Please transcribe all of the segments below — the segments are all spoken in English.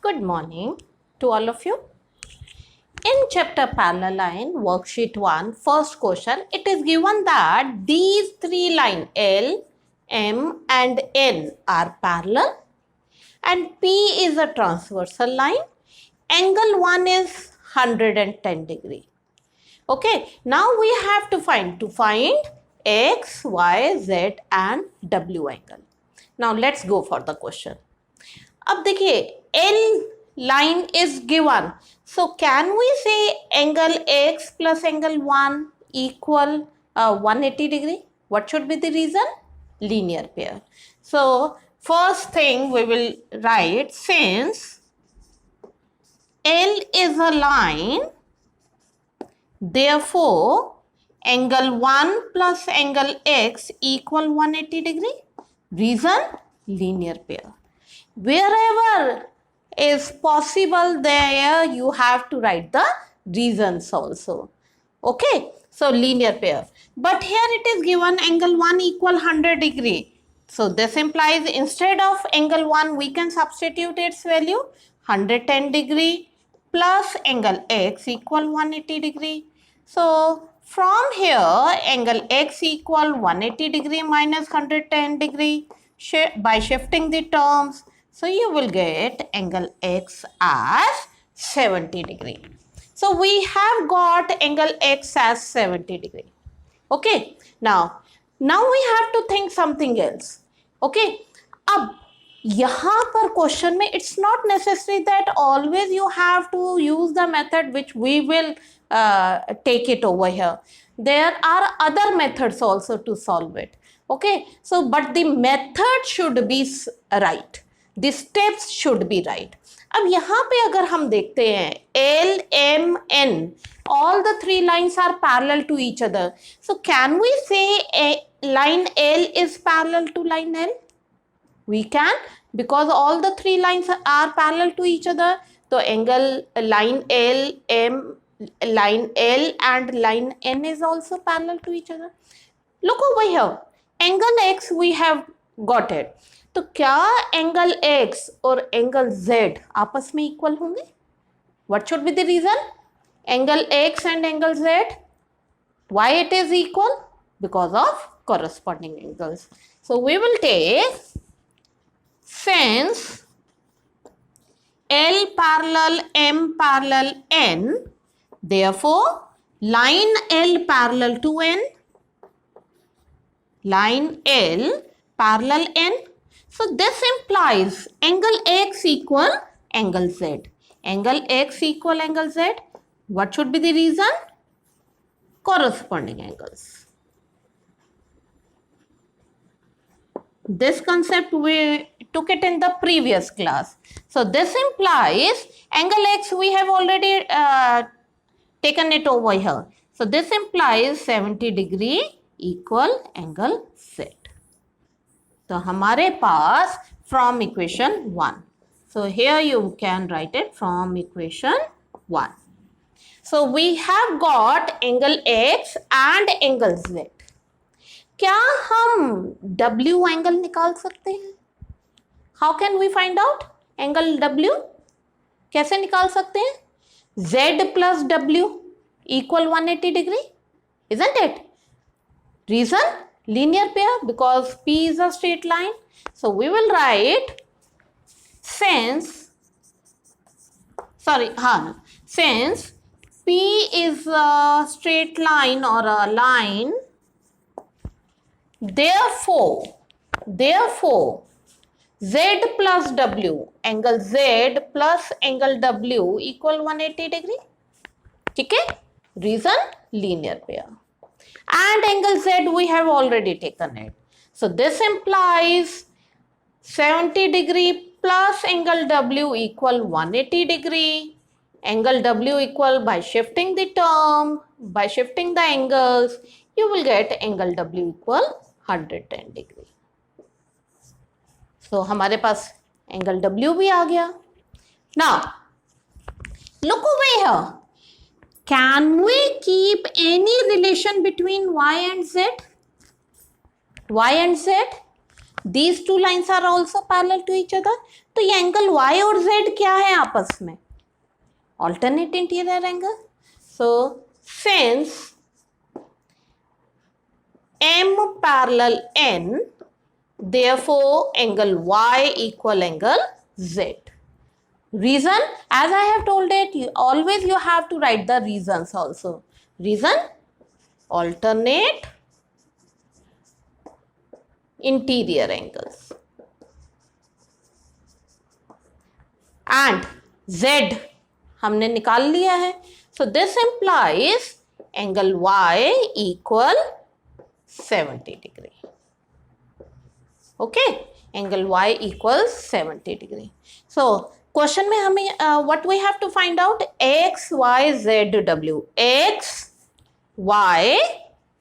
Good morning to all of you. In chapter parallel line, worksheet 1, first question, it is given that these three lines L, M and N are parallel and P is a transversal line. Angle 1 is 110 degree. Okay, now we have to find X, Y, Z and W angle. Now let's go for the question. अब देखिए L line is given, so can we say angle X plus angle 1 equal 180 degree? What should be the reason? Linear pair. So first thing we will write, since L is a line, therefore angle 1 plus angle X equal 180 degree. Reason? Linear pair. Wherever is possible, there you have to write the reasons also. Okay, so linear pair. But here it is given angle 1 equal 100 degree. So this implies instead of angle 1 we can substitute its value 110 degree plus angle X equal 180 degree. So from here angle X equal 180 degree minus 110 degree by shifting the terms. So you will get angle X as 70 degree. So we have got angle X as 70 degree. Okay. Now we have to think something else. Okay. अब यहाँ पर question में it's not necessary that always you have to use the method which we will take it over here. There are other methods also to solve it. Okay. So but the method should be right. The steps should be right. अब यहाँ पे अगर हम देखते हैं L, M, N, all the three lines are parallel to each other. So can we say line L is parallel to line L? We can, because all the three lines are parallel to each other. So angle line L, M, line L and line N is also parallel to each other. Look over here. Angle X we have got it. तो क्या angle X और angle Z आपस में equal होंगे? What should be the reason? Angle X and angle Z. Why it is equal? Because of corresponding angles. So we will take, since L parallel M parallel N, therefore line L parallel to N, line L parallel N. So this implies angle X equal angle Z. Angle X equal angle Z. What should be the reason? Corresponding angles. This concept we took it in the previous class. So this implies angle X we have already taken it over here. So this implies 70 degree equal angle Z. तो हमारे पास from equation 1. So here you can write it from equation 1. So we have got angle X and angle Z. क्या हम W angle निकाल सकते हैं? How can we find out angle W? कैसे निकाल सकते हैं? Z plus W equal 180 degree, isn't it? Reason? Linear pair, because P is a straight line. So we will write, since P is a straight line or a line, therefore Z plus W, angle Z plus angle W equal 180 degree. ठीक है? Reason? Linear pair. And angle Z we have already taken it. So this implies 70 degree plus angle W equal 180 degree. Angle W equal, by shifting the term, by shifting the angles, you will get angle W equal 110 degree. So हमारे पास angle W भी आ गया. Now look over here. Can we keep any relation between Y and Z? Y and Z? these two lines are also parallel to each other. तो ये angle y और z क्या है आपस में? Alternate interior angle. So since M parallel n, therefore angle y equal angle z. Reason, as I have told it, always you have to write the reasons also. Reason, alternate interior angles. And z हमने निकाल लिया है. So this implies angle y equal 70 degree. Okay, angle y equals 70 degree. So question में हमें what we have to find out X Y Z W, X Y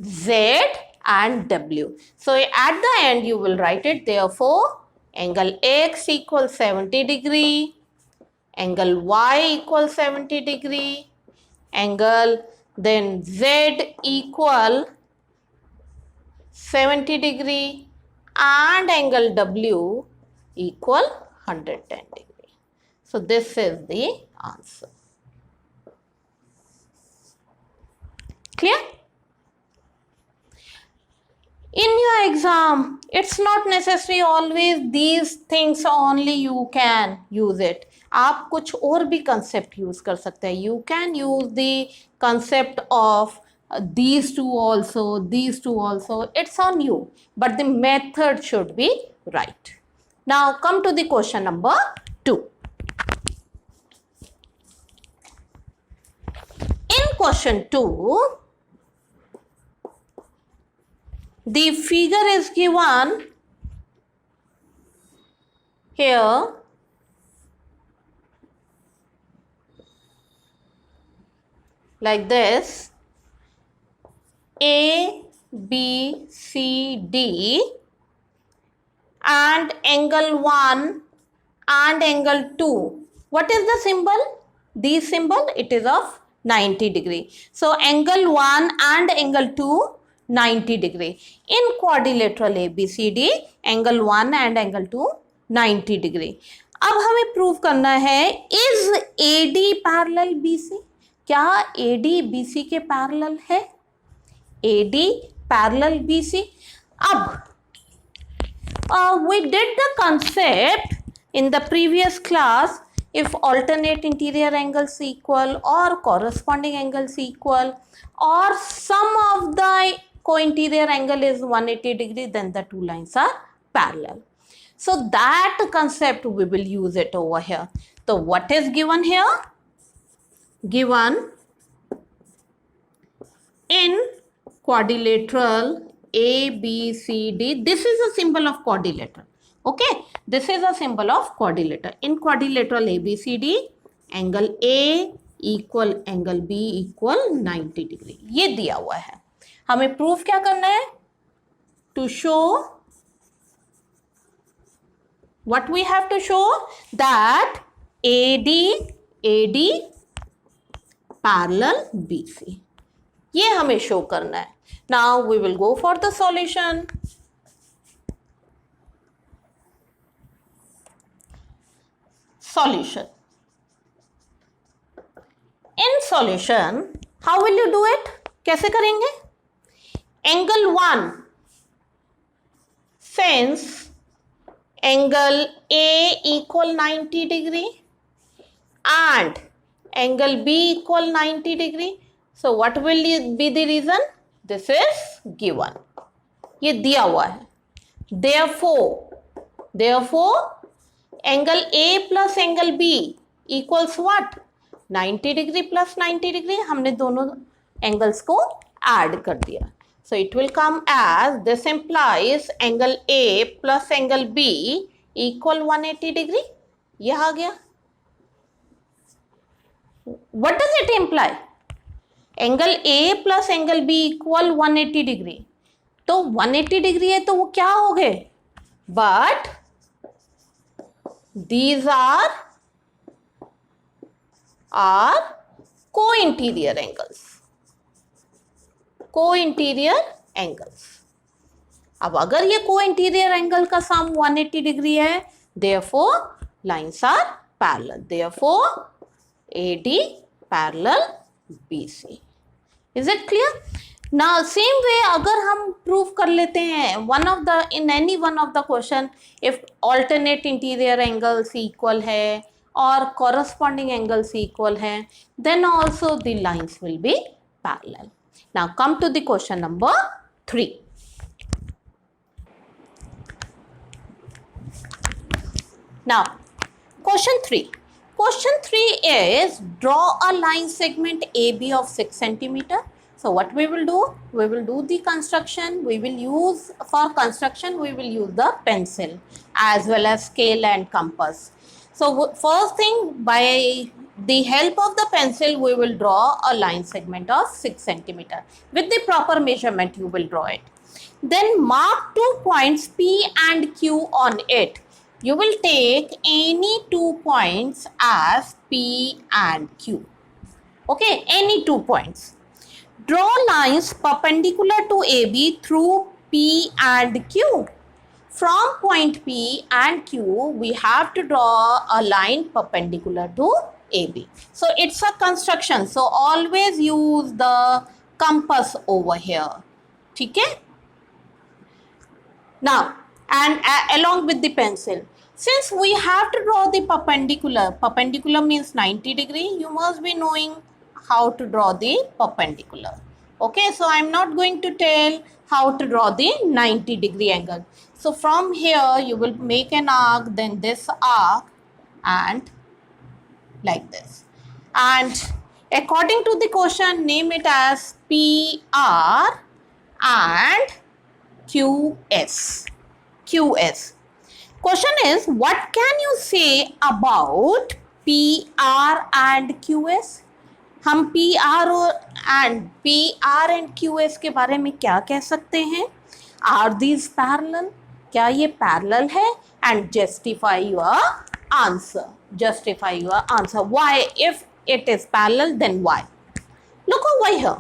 Z and w. So at the end you will write it, therefore angle x equals 70 degree, angle y equals 70 degree, angle then z equal 70 degree and angle w equal 110 degree. So this is the answer. Clear? In your exam, it's not necessary always these things only you can use it. आप कुछ और भी concept use कर सकते हैं. You can use the concept of these two also, these two also. It's on you, but the method should be right. Now come to the question number 2. In question 2, the figure is given here like this: A, B, C, D and angle 1 and angle 2. What is the symbol? The symbol, it is of 90 degree. So angle 1 and angle 2 90 degree. In quadrilateral ABCD, angle 1 and angle 2 90 degree. अब हमें prove करना है is AD parallel BC. क्या AD BC के parallel है? AD parallel BC. अब we did the concept in the previous class. If alternate interior angles equal or corresponding angles equal or sum of the co-interior angle is 180 degree, then the two lines are parallel. So that concept we will use it over here. So what is given here? Given in quadrilateral ABCD, this is a symbol of quadrilateral. Okay, this is a symbol of quadrilateral. In quadrilateral ABCD, angle A equal angle B equal 90 degree. ये दिया हुआ है. हमें proof क्या करना है? To show, what we have to show? That AD parallel BC. ये हमें शो करना है. Now we will go for the solution. Solution. In solution, how will you do it? कैसे करेंगे? Angle 1, since angle A equal 90 degree and angle B equal 90 degree. So what will be the reason? This is given. ये दिया हुआ है. Therefore, angle A plus angle B equals what? 90 degree plus 90 degree. हमने दोनों angles को add कर दिया. So it will come as, this implies angle A plus angle B equal 180 degree. ये आ गया. What does it imply? Angle A plus angle B equal 180 degree. तो 180 degree है तो वो क्या हो गए? But these are co-interior angles. Co-interior angles. अब अगर ये को इंटीरियर एंगल का सम 180 डिग्री है, therefore lines are parallel, therefore AD parallel BC. Is it clear? Now same way अगर हम प्रूव कर लेते हैं in any one of the question, if alternate interior angles equal है और corresponding angles equal है, then also the lines will be parallel. Now come to the question number 3. Now question 3. Question 3 is draw a line segment AB of 6 centimeter. So what we will do? We will do the construction. We will use, for construction, we will use the pencil as well as scale and compass. So first thing, by the help of the pencil, we will draw a line segment of 6 centimeter. With the proper measurement, you will draw it. Then mark 2 points P and Q on it. You will take any 2 points as P and Q. Okay, any 2 points. Draw lines perpendicular to AB through P and Q. From point P and Q, we have to draw a line perpendicular to AB. So it's a construction. So always use the compass over here. Okay? Now, and along with the pencil. Since we have to draw the perpendicular means 90 degree, you must be knowing how to draw the perpendicular. Okay, so I am not going to tell how to draw the 90 degree angle. So from here you will make an arc, then this arc and like this. And according to the question, name it as PR and QS. QS. Question is, what can you say about PR and QS? हम PR and QS के बारे में क्या कह सकते हैं? Are these parallel? क्या ये parallel है? And justify your answer. Justify your answer. Why? If it is parallel, then why? Look over here.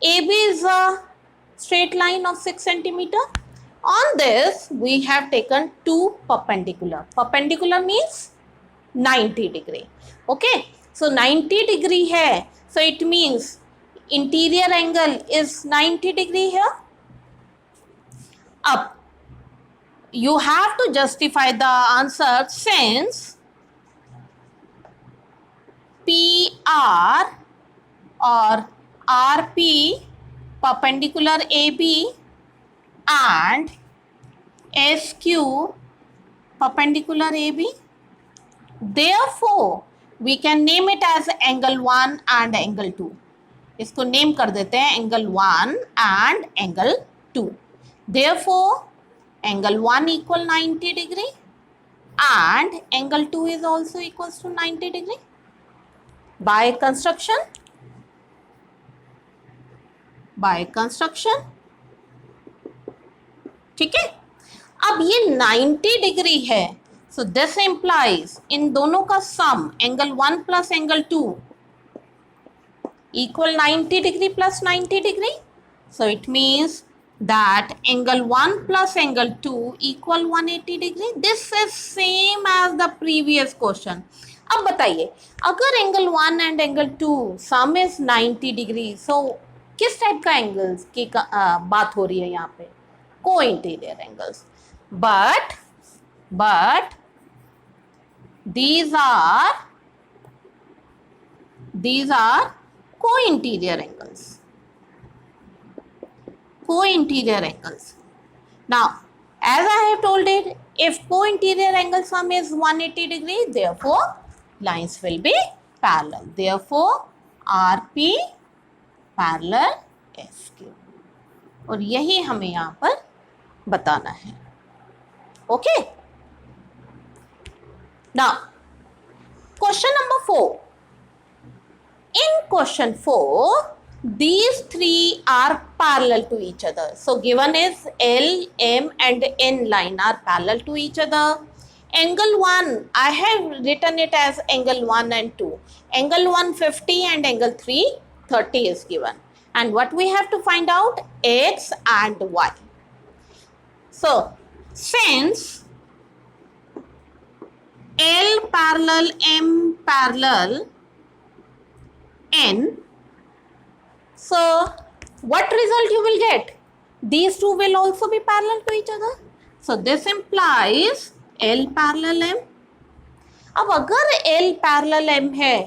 AB is a straight line of 6 centimeter. On this, we have taken 2 perpendicular. Perpendicular means 90 degree. Okay. So 90 degree है. So it means interior angle is 90 degree here. Up. You have to justify the answer since PR or RP perpendicular AB and SQ perpendicular AB. Therefore, we can name it as angle 1 and angle 2. इसको name कर देते हैं angle 1 and angle 2. Therefore, angle 1 equal 90 degree and angle 2 is also equals to 90 degree. By construction, ठीक है. अब ये 90 degree है. So this implies इन दोनों का sum angle 1 plus angle 2 equal 90 degree plus 90 degree. So it means that angle 1 plus angle 2 equal 180 degree. This is same as the previous question. अब बताइए, अगर angle 1 and angle 2 sum is 90 degree, so किस type का angles की बात हो रही है यहाँ पे? को interior angles. But these are co-interior angles. Co-interior angles. Now, as I have told it, if co-interior angle sum is 180 degree, therefore lines will be parallel. Therefore, RP parallel SQ. और यही हमें यहाँ पर बताना है. Okay. Now, question number 4. In question 4, these three are parallel to each other. So, given is L, M and N line are parallel to each other. Angle 1, I have written it as angle 1 and 2. Angle 1 50 and angle 3 30 is given. And what we have to find out? X and Y. So since L parallel M parallel N, so what result you will get? These two will also be parallel to each other. So this implies L parallel M. अब अगर L parallel M है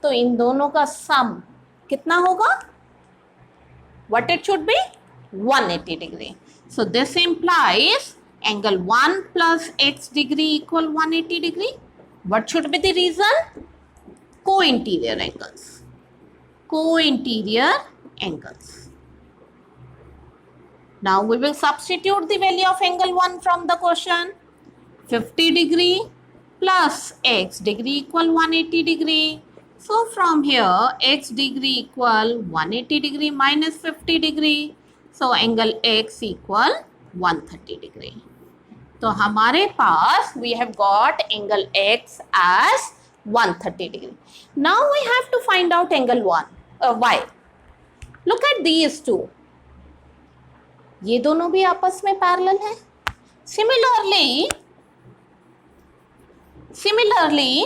तो इन दोनों का सम कितना होगा? What it should be? 180 degree. So this implies angle 1 plus x degree equal 180 degree. What should be the reason? Co-interior angles. Co-interior angles. Now we will substitute the value of angle 1 from the question. 50 degree plus x degree equal 180 degree. So from here x degree equal 180 degree minus 50 degree. So angle x equal 130 degree. तो हमारे पास we have got angle x as 130 degree. Now we have to find out angle y. Look at these two. ये दोनों भी आपस में parallel है. Similarly,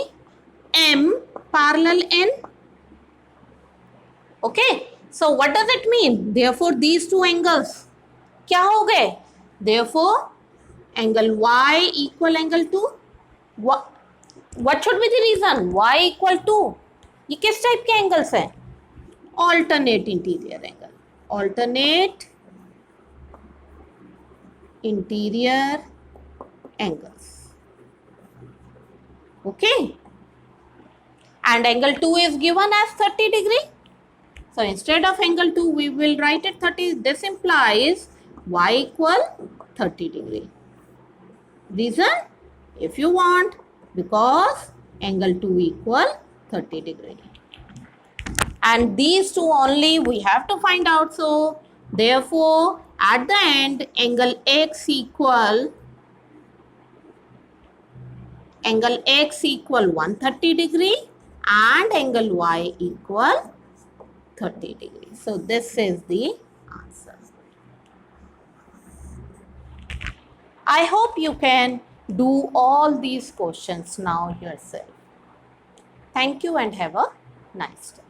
M parallel N. Okay. So what does it mean? Therefore, these two angles क्या हो गए? Therefore, angle y equal angle 2. What should be the reason? Y equal 2. ये किस टाइप के एंगल्स हैं? Alternate interior angle. Alternate interior angles. Okay. And angle 2 is given as 30 degree. So instead of angle 2, we will write it 30. This implies y equal 30 degree. Reason? If you want, because angle 2 equal 30 degree. And these two only we have to find out. So therefore, at the end, angle x equal 130 degree and angle y equal 30 degree. So this is the answer. I hope you can do all these questions now yourself. Thank you and have a nice day.